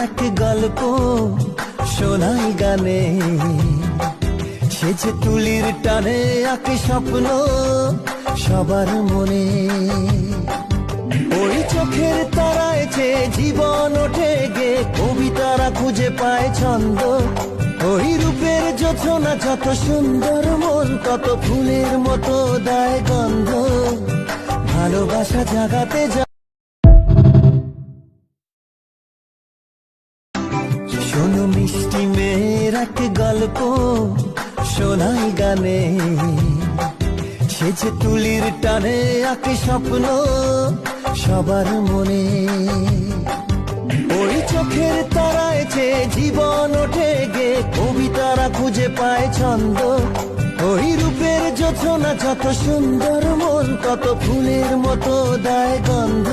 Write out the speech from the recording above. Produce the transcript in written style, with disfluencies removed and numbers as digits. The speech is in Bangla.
এক গল্প শোনাই গানে, সে যে তুলির টানে আঁকে স্বপ্ন সবার মনে। ওই চোখের তারায় যে জীবন ওঠে গে, কবিতারা খুঁজে পায় ছন্দ। ওই রূপের যোছনা যত সুন্দর, মন কত ফুলের মতো দেয় গন্ধ। ভালোবাসা জাগাতে যা শোনো মিষ্টি মেয়ের এক গল্প শোনাই গানে, সে যে তুলির টানে আঁকে স্বপ্ন সবার মনে। ওই চোখের তারায় যে জীবন ওঠে গে, কবিতারা খুঁজে পায় ছন্দ। ওই রূপের যোছনা যত সুন্দর, মন কত ফুলের মতো দেয় গন্ধ।